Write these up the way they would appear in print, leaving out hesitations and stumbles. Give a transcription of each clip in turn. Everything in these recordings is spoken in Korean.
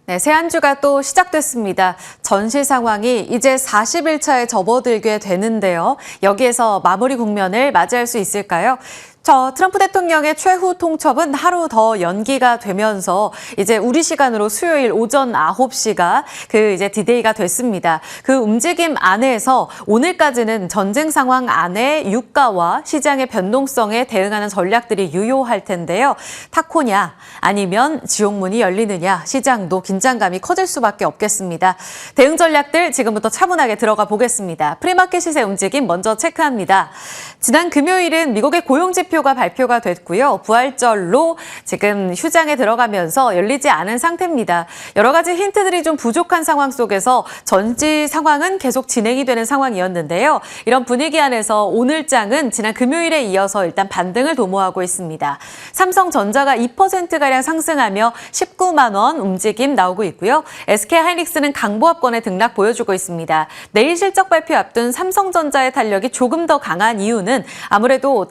네, 새 한 주가 또 시작됐습니다. 전시 상황이 이제 40일 차에 접어들게 되는데요. 여기에서 마무리 국면을 맞이할 수 있을까요? 트럼프 대통령의 최후 통첩은 하루 더 연기가 되면서 이제 우리 시간으로 수요일 오전 9시가 이제 디데이가 됐습니다. 그 움직임 안에서 오늘까지는 전쟁 상황 안에 유가와 시장의 변동성에 대응하는 전략들이 유효할 텐데요. 타코냐 아니면 지옥문이 열리느냐 시장도 긴장감이 커질 수밖에 없겠습니다. 대응 전략들 지금부터 차분하게 들어가 보겠습니다. 프리마켓 시세 움직임 먼저 체크합니다. 지난 금요일은 미국의 고용지표가 발표가 됐고요. 부활절로 지금 휴장에 들어가면서 열리지 않은 상태입니다. 여러 가지 힌트들이 좀 부족한 상황 속에서 전지 상황은 계속 진행이 되는 상황이었는데요. 이런 분위기 안에서 오늘 장은 지난 금요일에 이어서 일단 반등을 도모하고 있습니다. 삼성전자가 2%가량 상승하며 19만 원 움직임 나오고 있고요. SK하이닉스는 강보합권의 등락 보여주고 있습니다. 내일 실적 발표 앞둔 삼성전자의 탄력이 조금 더 강한 이유는 아무래도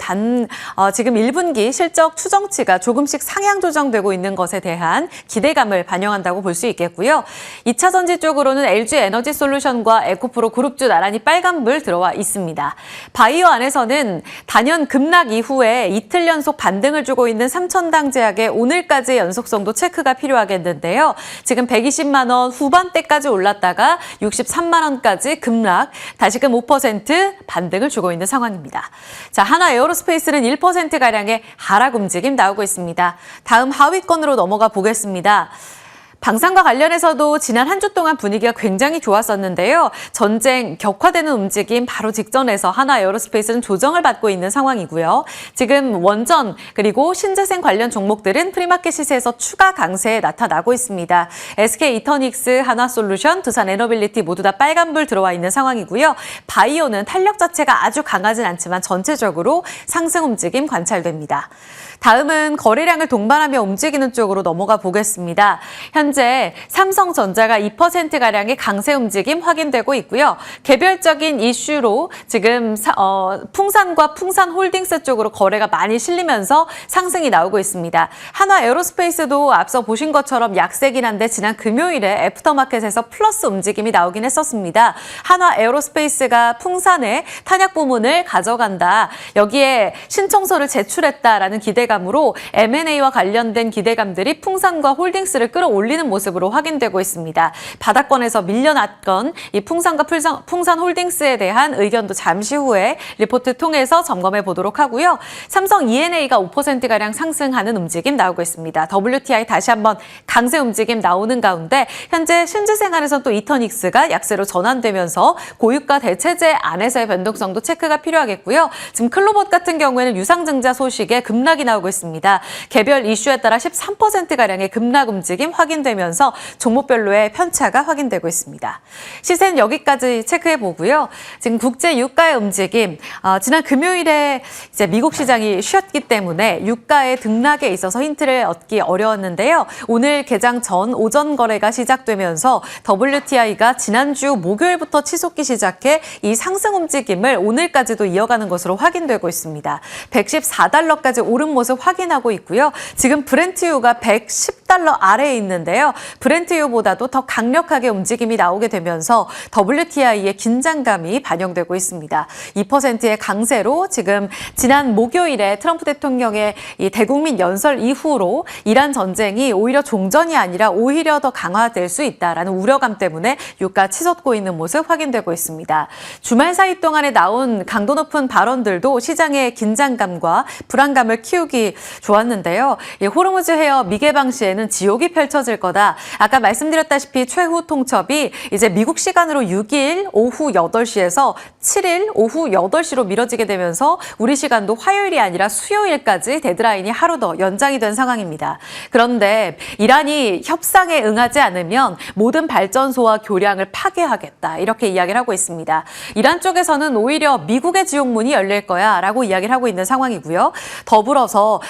지금 1분기 실적 추정치가 조금씩 상향 조정되고 있는 것에 대한 기대감을 반영한다고 볼 수 있겠고요. 2차 전지 쪽으로는 LG에너지솔루션과 에코프로 그룹주 나란히 빨간불 들어와 있습니다. 바이오 안에서는 단연 급락 이후에 이틀 연속 반등을 주고 있는 삼천당제약의 오늘까지의 연속성도 체크가 필요하겠는데요. 지금 120만 원 후반대까지 올랐다가 63만 원까지 급락, 다시금 5% 반등을 주고 있는 상황입니다. 자, 하나 에어로스페이스는 1%가량의 하락 움직임 나오고 있습니다. 다음 하위권으로 넘어가 보겠습니다. 방산과 관련해서도 지난 한 주 동안 분위기가 굉장히 좋았었는데요. 전쟁 격화되는 움직임 바로 직전에서 하나 에어로스페이스는 조정을 받고 있는 상황이고요. 지금 원전 그리고 신재생 관련 종목들은 프리마켓 시세에서 추가 강세에 나타나고 있습니다. SK이터닉스, 하나솔루션, 두산에너빌리티 모두 다 빨간불 들어와 있는 상황이고요. 바이오는 탄력 자체가 아주 강하진 않지만 전체적으로 상승 움직임 관찰됩니다. 다음은 거래량을 동반하며 움직이는 쪽으로 넘어가 보겠습니다. 현재 삼성전자가 2%가량의 강세 움직임 확인되고 있고요. 개별적인 이슈로 지금 풍산과 풍산홀딩스 쪽으로 거래가 많이 실리면서 상승이 나오고 있습니다. 한화 에어로스페이스도 앞서 보신 것처럼 약세긴 한데 지난 금요일에 애프터마켓에서 플러스 움직임이 나오긴 했었습니다. 한화 에어로스페이스가 풍산의 탄약 부문을 가져간다. 여기에 신청서를 제출했다라는 기대감으로 M&A와 관련된 기대감들이 풍산과 홀딩스를 끌어올리는 모습으로 확인되고 있습니다. 바닥권에서 밀려났건 이 풍산과 풍산홀딩스에 대한 의견도 잠시 후에 리포트 통해서 점검해 보도록 하고요. 삼성 E&A가 5%가량 상승하는 움직임 나오고 있습니다. WTI 다시 한번 강세 움직임 나오는 가운데 현재 신재생안에서 또 이터닉스가 약세로 전환되면서 고유가 대체제 안에서의 변동성도 체크가 필요하겠고요. 지금 클로봇 같은 경우에는 유상증자 소식에 급락이 나오고 있습니다. 개별 이슈에 따라 13%가량의 급락 움직임 확인되면서 종목별로의 편차가 확인되고 있습니다. 시세는 여기까지 체크해 보고요. 지금 국제 유가의 움직임, 지난 금요일에 이제 미국 시장이 쉬었기 때문에 유가의 등락에 있어서 힌트를 얻기 어려웠는데요. 오늘 개장 전 오전 거래가 시작되면서 WTI가 지난주 목요일부터 치솟기 시작해 이 상승 움직임을 오늘까지도 이어가는 것으로 확인되고 있습니다. 114달러까지 오른 모습 확인하고 있고요. 지금 브렌트유가 110달러 아래에 있는데요. 브렌트유보다도 더 강력하게 움직임이 나오게 되면서 WTI의 긴장감이 반영되고 있습니다. 2%의 강세로 지금 지난 목요일에 트럼프 대통령의 이 대국민 연설 이후로 이란 전쟁이 오히려 종전이 아니라 오히려 더 강화될 수 있다라는 우려감 때문에 유가 치솟고 있는 모습 확인되고 있습니다. 주말 사이 동안에 나온 강도 높은 발언들도 시장의 긴장감과 불안감을 키우기 좋았는데요. 이 호르무즈 해협 미개방 시에는 지옥이 펼쳐질 거다. 아까 말씀드렸다시피 최후 통첩이 이제 미국 시간으로 6일 오후 8시에서 7일 오후 8시로 미뤄지게 되면서 우리 시간도 화요일이 아니라 수요일까지 데드라인이 하루 더 연장이 된 상황입니다. 그런데 이란이 협상에 응하지 않으면 모든 발전소와 교량을 파괴하겠다. 이렇게 이야기를 하고 있습니다. 이란 쪽에서는 오히려 미국의 지옥문이 열릴 거야 라고 이야기를 하고 있는 상황이고요. 더불어서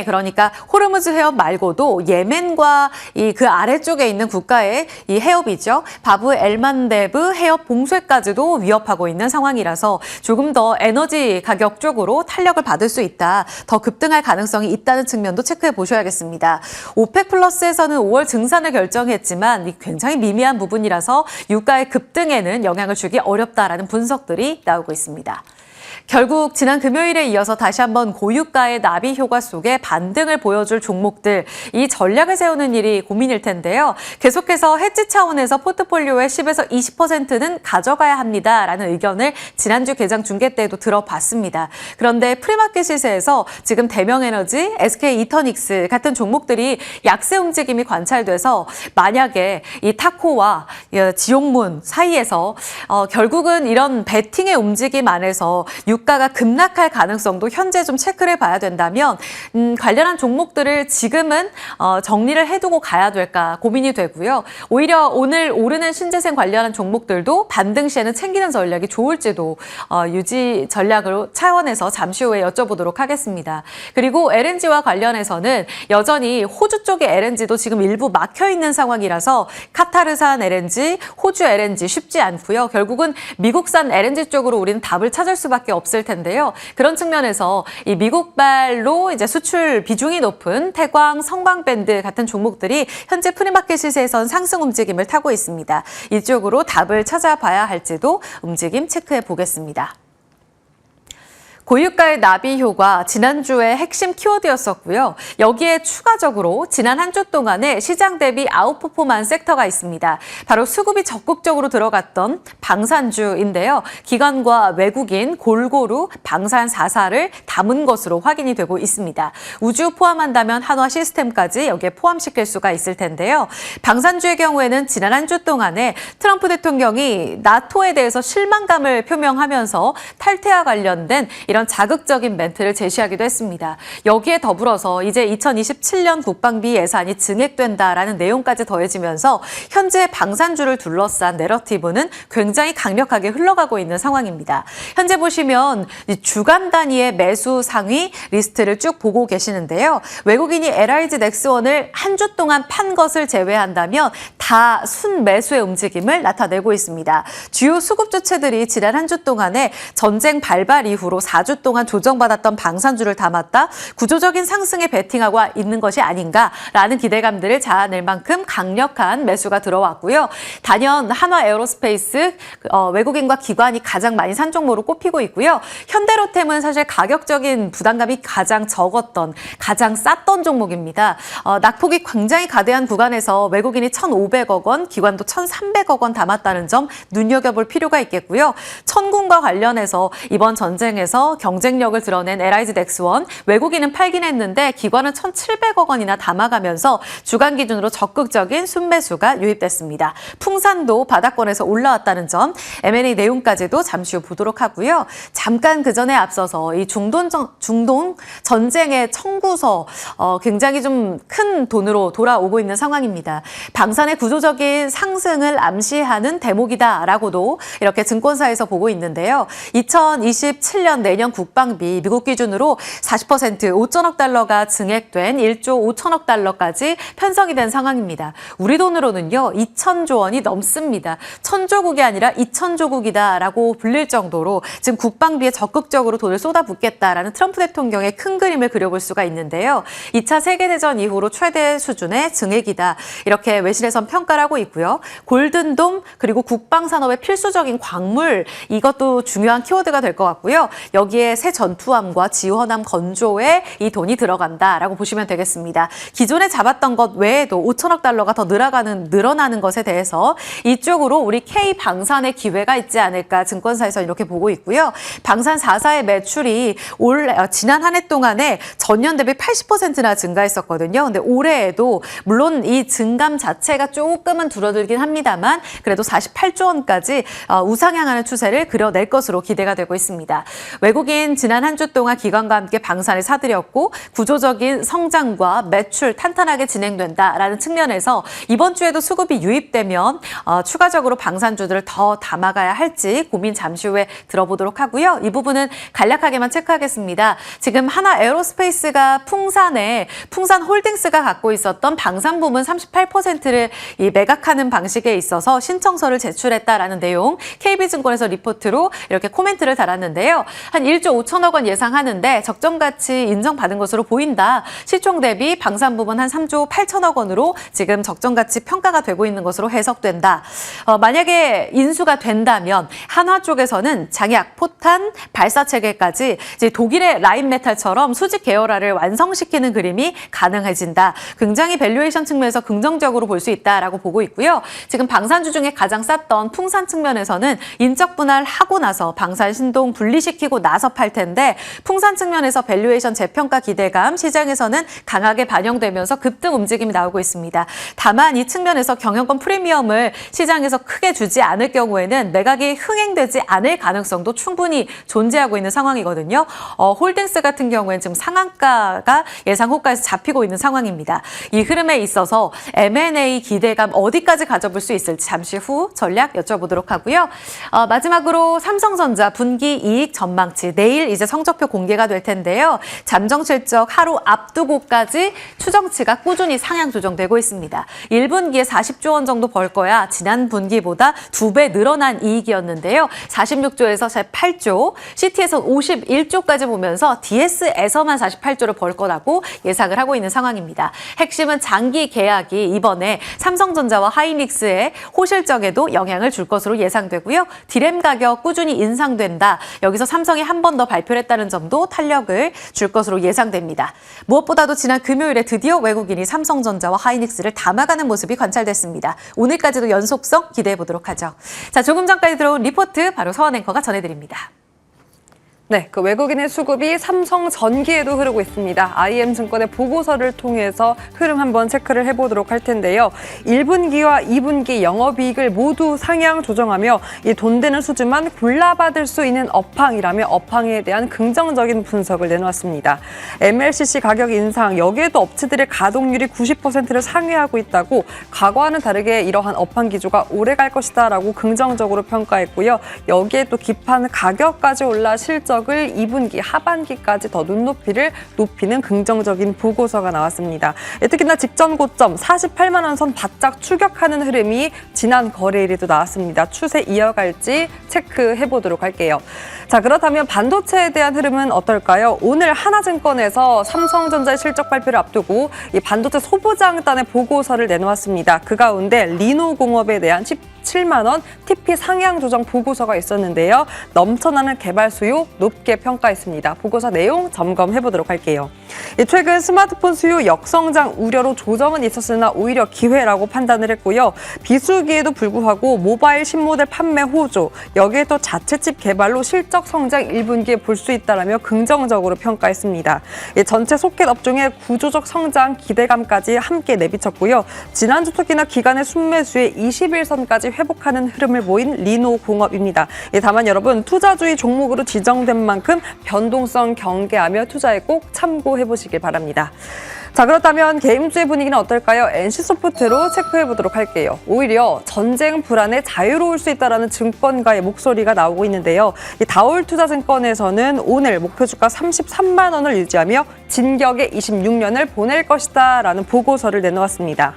그러니까 호르무즈 해협 말고도 예멘과 이 그 아래쪽에 있는 국가의 이 해협이죠. 바브 엘만데브 해협 봉쇄까지도 위협하고 있는 상황이라서 조금 더 에너지 가격 쪽으로 탄력을 받을 수 있다. 더 급등할 가능성이 있다는 측면도 체크해 보셔야겠습니다. 오펙 플러스에서는 5월 증산을 결정했지만 굉장히 미미한 부분이라서 유가의 급등에는 영향을 주기 어렵다라는 분석들이 나오고 있습니다. 결국 지난 금요일에 이어서 다시 한번 고유가의 나비 효과 속에 반등을 보여줄 종목들, 이 전략을 세우는 일이 고민일 텐데요. 계속해서 헤지 차원에서 포트폴리오의 10에서 20%는 가져가야 합니다라는 의견을 지난주 개장 중계 때에도 들어봤습니다. 그런데 프리마켓 시세에서 지금 대명에너지, SK 이터닉스 같은 종목들이 약세 움직임이 관찰돼서 만약에 이 타코와 지옥문 사이에서 결국은 이런 베팅의 움직임 안에서 유가가 급락할 가능성도 현재 좀 체크를 봐야 된다면 관련한 종목들을 지금은 정리를 해두고 가야 될까 고민이 되고요. 오히려 오늘 오르는 신재생 관련한 종목들도 반등 시에는 챙기는 전략이 좋을지도 유지 전략으로 차원에서 잠시 후에 여쭤보도록 하겠습니다. 그리고 LNG와 관련해서는 여전히 호주 쪽의 LNG도 지금 일부 막혀있는 상황이라서 카타르산 LNG, 호주 LNG 쉽지 않고요. 결국은 미국산 LNG 쪽으로 우리는 답을 찾을 수밖에 없을 텐데요. 그런 측면에서 이 미국발로 이제 수출 비중이 높은 태광, 성광밴드 같은 종목들이 현재 프리마켓 시세에선 상승 움직임을 타고 있습니다. 이쪽으로 답을 찾아봐야 할지도 움직임 체크해 보겠습니다. 고유가의 나비 효과 지난주의 핵심 키워드였었고요. 여기에 추가적으로 지난 한 주 동안에 시장 대비 아웃퍼포먼스 섹터가 있습니다. 바로 수급이 적극적으로 들어갔던 방산주인데요. 기관과 외국인 골고루 방산 4사를 담은 것으로 확인이 되고 있습니다. 우주 포함한다면 한화 시스템까지 여기에 포함시킬 수가 있을 텐데요. 방산주의 경우에는 지난 한 주 동안에 트럼프 대통령이 나토에 대해서 실망감을 표명하면서 탈퇴와 관련된 이런 자극적인 멘트를 제시하기도 했습니다. 여기에 더불어서 이제 2027년 국방비 예산이 증액된다라는 내용까지 더해지면서 현재 방산주를 둘러싼 내러티브는 굉장히 강력하게 흘러가고 있는 상황입니다. 현재 보시면 주간 단위의 매수 상위 리스트를 쭉 보고 계시는데요. 외국인이 LIG 넥스원을 한 주 동안 판 것을 제외한다면 다 순매수의 움직임을 나타내고 있습니다. 주요 수급 주체들이 지난 한 주 동안에 전쟁 발발 이후로 4주 동안 조정받았던 방산주를 담았다 구조적인 상승에 베팅하고 있는 것이 아닌가라는 기대감들을 자아낼 만큼 강력한 매수가 들어왔고요. 단연 한화 에어로스페이스 외국인과 기관이 가장 많이 산 종목으로 꼽히고 있고요. 현대로템은 사실 가격적인 부담감이 가장 적었던 가장 쌌던 종목입니다. 낙폭이 굉장히 가대한 구간에서 외국인이 1,500억 원, 기관도 1,300억 원 담았다는 점 눈여겨볼 필요가 있겠고요. 천군과 관련해서 이번 전쟁에서 경쟁력을 드러낸 LIG 넥스원, 외국인은 팔긴 했는데 기관은 1,700억 원이나 담아가면서 주간 기준으로 적극적인 순매수가 유입됐습니다. 풍산도 바닥권에서 올라왔다는 점, M&A 내용까지도 잠시 후 보도록 하고요. 잠깐 그 전에 앞서서 이 중동 전쟁의 청구서 굉장히 좀 큰 돈으로 돌아오고 있는 상황입니다. 방산의 구조적인 상승을 암시하는 대목이다라고도 이렇게 증권사에서 보고 있는데요. 2027년 내년 국방비 미국 기준으로 40% 5천억 달러가 증액된 1조 5천억 달러까지 편성이 된 상황입니다. 우리 돈으로는요 2천조 원이 넘습니다. 천조국이 아니라 2천조국이다라고 불릴 정도로 지금 국방비에 적극적으로 돈을 쏟아붓겠다라는 트럼프 대통령의 큰 그림을 그려볼 수가 있는데요. 2차 세계대전 이후로 최대 수준의 증액이다. 이렇게 외신에선 평가를 하고 있고요. 골든돔 그리고 국방산업의 필수적인 광물 이것도 중요한 키워드가 될 것 같고요. 여기에 새 전투함과 지원함 건조에 이 돈이 들어간다라고 보시면 되겠습니다. 기존에 잡았던 것 외에도 5천억 달러가 더 늘어나는 것에 대해서 이쪽으로 우리 K방산의 기회가 있지 않을까 증권사에서 이렇게 보고 있고요. 방산 4사의 매출이 지난 한 해 동안에 전년 대비 80%나 증가했었거든요. 근데 올해에도 물론 이 증감 자체가 좀 조금은 줄어들긴 합니다만 그래도 48조 원까지 우상향하는 추세를 그려낼 것으로 기대가 되고 있습니다. 외국인 지난 한 주 동안 기관과 함께 방산을 사들였고 구조적인 성장과 매출 탄탄하게 진행된다라는 측면에서 이번 주에도 수급이 유입되면 추가적으로 방산주들을 더 담아가야 할지 고민 잠시 후에 들어보도록 하고요. 이 부분은 간략하게만 체크하겠습니다. 지금 하나 에어로스페이스가 풍산 홀딩스가 갖고 있었던 방산 부문 38%를 매각하는 방식에 있어서 신청서를 제출했다라는 내용 KB증권에서 리포트로 이렇게 코멘트를 달았는데요. 한 1조 5천억 원 예상하는데 적정 가치 인정받은 것으로 보인다. 시총 대비 방산 부문 한 3조 8천억 원으로 지금 적정 가치 평가가 되고 있는 것으로 해석된다. 만약에 인수가 된다면 한화 쪽에서는 장약, 포탄, 발사 체계까지 이제 독일의 라인메탈처럼 수직 계열화를 완성시키는 그림이 가능해진다. 굉장히 밸류에이션 측면에서 긍정적으로 볼 수 있다라고 보고 있고요. 지금 방산주 중에 가장 쌌던 풍산 측면에서는 인적 분할하고 나서 방산 신동 분리시키고 나서 팔 텐데 풍산 측면에서 밸류에이션 재평가 기대감 시장에서는 강하게 반영되면서 급등 움직임이 나오고 있습니다. 다만 이 측면에서 경영권 프리미엄을 시장에서 크게 주지 않을 경우에는 매각이 흥행되지 않을 가능성도 충분히 존재하고 있는 상황이거든요. 홀딩스 같은 경우에는 지금 상한가가 예상 호가에서 잡히고 있는 상황입니다. 이 흐름에 있어서 M&A 기대감 어디까지 가져볼 수 있을지 잠시 후 전략 여쭤보도록 하고요. 마지막으로 삼성전자 분기 이익 전망치 내일 이제 성적표 공개가 될 텐데요. 잠정 실적 하루 앞두고까지 추정치가 꾸준히 상향 조정되고 있습니다. 1분기에 40조 원 정도 벌 거야 지난 분기보다 2배 늘어난 이익이었는데요. 46조에서 48조, CT에서 51조까지 보면서 DS에서만 48조를 벌 거라고 예상을 하고 있는 상황입니다. 핵심은 장기 계약이 이번에 삼성전자와 하이닉스의 호실적에도 영향을 줄 것으로 예상되고요. 디램 가격 꾸준히 인상된다. 여기서 삼성이 한 번 더 발표를 했다는 점도 탄력을 줄 것으로 예상됩니다. 무엇보다도 지난 금요일에 드디어 외국인이 삼성전자와 하이닉스를 담아가는 모습이 관찰됐습니다. 오늘까지도 연속성 기대해 보도록 하죠. 자, 조금 전까지 들어온 리포트 바로 서원 앵커가 전해드립니다. 네, 그 외국인의 수급이 삼성전기에도 흐르고 있습니다. IM증권의 보고서를 통해서 흐름 한번 체크를 해보도록 할 텐데요. 1분기와 2분기 영업이익을 모두 상향 조정하며 이 돈 되는 수주만 골라받을 수 있는 업황이라며 업황에 대한 긍정적인 분석을 내놓았습니다. MLCC 가격 인상, 여기에도 업체들의 가동률이 90%를 상회하고 있다고 과거와는 다르게 이러한 업황 기조가 오래 갈 것이다라고 긍정적으로 평가했고요. 여기에 또 기판 가격까지 올라 실적 을 2분기 하반기까지 더 눈높이를 높이는 긍정적인 보고서가 나왔습니다. 특히나 직전 고점 48만 원 선 바짝 추격하는 흐름이 지난 거래일에도 나왔습니다. 추세 이어갈지 체크해 보도록 할게요. 자, 그렇다면 반도체에 대한 흐름은 어떨까요? 오늘 하나증권에서 삼성전자의 실적 발표를 앞두고 이 반도체 소부장단의 보고서를 내놓았습니다. 그 가운데 리노공업에 대한 17만 원 TP 상향 조정 보고서가 있었는데요. 넘쳐나는 개발 수요 높게 평가했습니다. 보고서 내용 점검해 보도록 할게요. 최근 스마트폰 수요 역성장 우려로 조정은 있었으나 오히려 기회라고 판단을 했고요. 비수기에도 불구하고 모바일 신모델 판매 호조, 여기에 또 자체 칩 개발로 실적 성장 1분기에 볼 수 있다라며 긍정적으로 평가했습니다. 전체 소켓 업종의 구조적 성장 기대감까지 함께 내비쳤고요. 지난주 특히나 기간의 순매수에 21선까지 회복하는 흐름을 보인 리노공업입니다. 다만 여러분 투자주의 종목으로 지정된 만큼 변동성 경계하며 투자에 꼭 참고해 보시길 바랍니다. 자, 그렇다면 개인주의 분위기는 어떨까요? NC소프트로 체크해 보도록 할게요. 오히려 전쟁 불안에 자유로울 수 있다는 증권가의 목소리가 나오고 있는데요. 이 다올투자증권에서는 오늘 목표 주가 33만 원을 유지하며 진격의 26년을 보낼 것이다 라는 보고서를 내놓았습니다.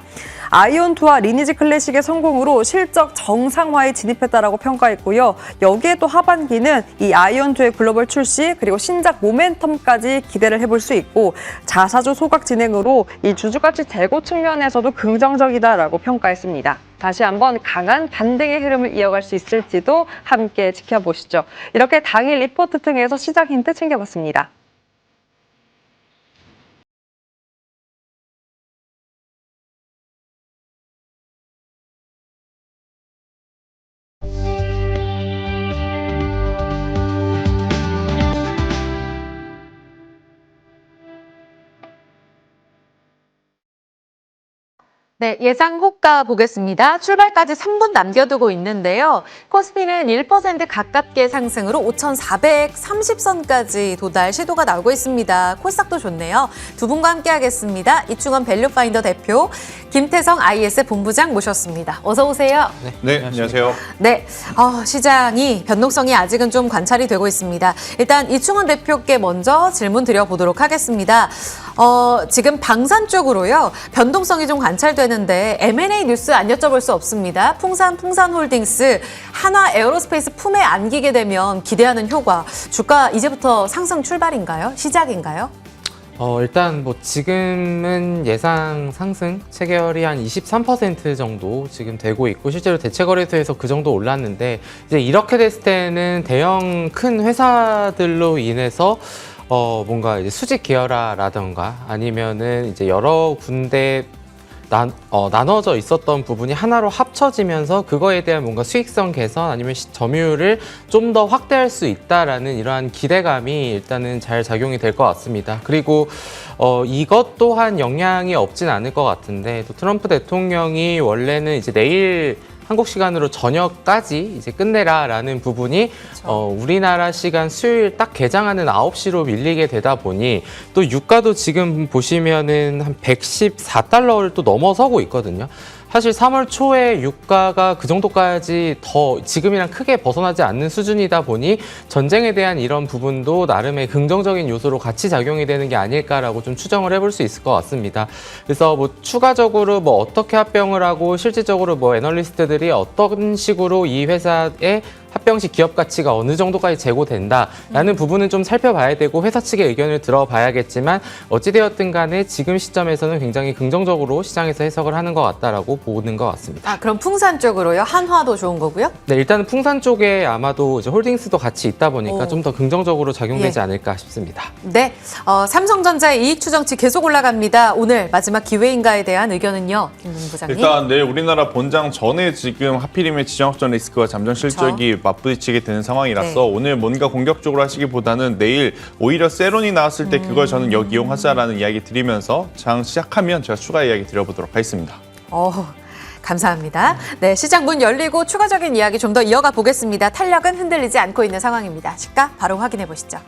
아이온2와 리니지 클래식의 성공으로 실적 정상화에 진입했다라고 평가했고요. 여기에 또 하반기는 이 아이온2의 글로벌 출시 그리고 신작 모멘텀까지 기대를 해볼 수 있고 자사주 소각 진행으로 이 주주가치 재고 측면에서도 긍정적이다라고 평가했습니다. 다시 한번 강한 반등의 흐름을 이어갈 수 있을지도 함께 지켜보시죠. 이렇게 당일 리포트 통해서 시장 힌트 챙겨봤습니다. 네, 예상 호가 보겠습니다. 출발까지 3분 남겨두고 있는데요. 코스피는 1% 가깝게 상승으로 5,430선까지 도달 시도가 나오고 있습니다. 코스닥도 좋네요. 두 분과 함께 하겠습니다. 이충원 밸류파인더 대표, 김태성 IS 본부장 모셨습니다. 어서 오세요. 네, 안녕하세요. 네, 시장이 변동성이 아직은 좀 관찰이 되고 있습니다. 일단 이충원 대표께 먼저 질문 드려보도록 하겠습니다. 지금 방산 쪽으로요, 변동성이 좀 관찰되는데 M&A 뉴스 안 여쭤볼 수 없습니다. 풍산홀딩스, 한화 에어로스페이스 품에 안기게 되면 기대하는 효과, 주가 이제부터 상승 출발인가요? 시작인가요? 일단 뭐 지금은 예상 상승 체결이 한 23% 정도 지금 되고 있고, 실제로 대체거래소에서 그 정도 올랐는데, 이제 이렇게 됐을 때는 대형 큰 회사들로 인해서 뭔가 이제 수직 계열화라던가 아니면은 이제 여러 군데 나눠져 있었던 부분이 하나로 합쳐지면서 그거에 대한 뭔가 수익성 개선 아니면 점유율을 좀 더 확대할 수 있다라는 이러한 기대감이 일단은 잘 작용이 될 것 같습니다. 그리고 이것 또한 영향이 없진 않을 것 같은데, 또 트럼프 대통령이 원래는 이제 내일 한국 시간으로 저녁까지 이제 끝내라라는 부분이 우리나라 시간 수요일 딱 개장하는 9시로 밀리게 되다 보니, 또 유가도 지금 보시면은 한 114달러를 또 넘어서고 있거든요. 사실 3월 초에 유가가 그 정도까지 더 지금이랑 크게 벗어나지 않는 수준이다 보니 전쟁에 대한 이런 부분도 나름의 긍정적인 요소로 같이 작용이 되는 게 아닐까라고 좀 추정을 해볼 수 있을 것 같습니다. 그래서 뭐 추가적으로 뭐 어떻게 합병을 하고 실질적으로 뭐 애널리스트들이 어떤 식으로 이 회사의 합병 시 기업 가치가 어느 정도까지 제고된다라는 부분은 좀 살펴봐야 되고 회사 측의 의견을 들어봐야겠지만, 어찌되었든 간에 지금 시점에서는 굉장히 긍정적으로 시장에서 해석을 하는 것 같다라고 보는 것 같습니다. 그럼 풍산 쪽으로요? 한화도 좋은 거고요? 네, 일단은 풍산 쪽에 아마도 이제 홀딩스도 같이 있다 보니까 오. 좀 더 긍정적으로 작용되지 예. 않을까 싶습니다. 네, 삼성전자의 이익 추정치 계속 올라갑니다. 오늘 마지막 기회인가에 대한 의견은요, 김 본부장님? 일단 내일 우리나라 본장 전에 지금 하필이면 지정학적 리스크와 잠정 실적이 맞부딪히게 되는 상황이라서 네. 오늘 뭔가 공격적으로 하시기보다는 내일 오히려 세론이 나왔을 때 그걸 저는 역이용하자라는 이야기 드리면서 장 시작하면 제가 추가 이야기 드려보도록 하겠습니다. 감사합니다. 네, 시장 문 열리고 추가적인 이야기 좀 더 이어가 보겠습니다. 탄력은 흔들리지 않고 있는 상황입니다. 시가 바로 확인해 보시죠.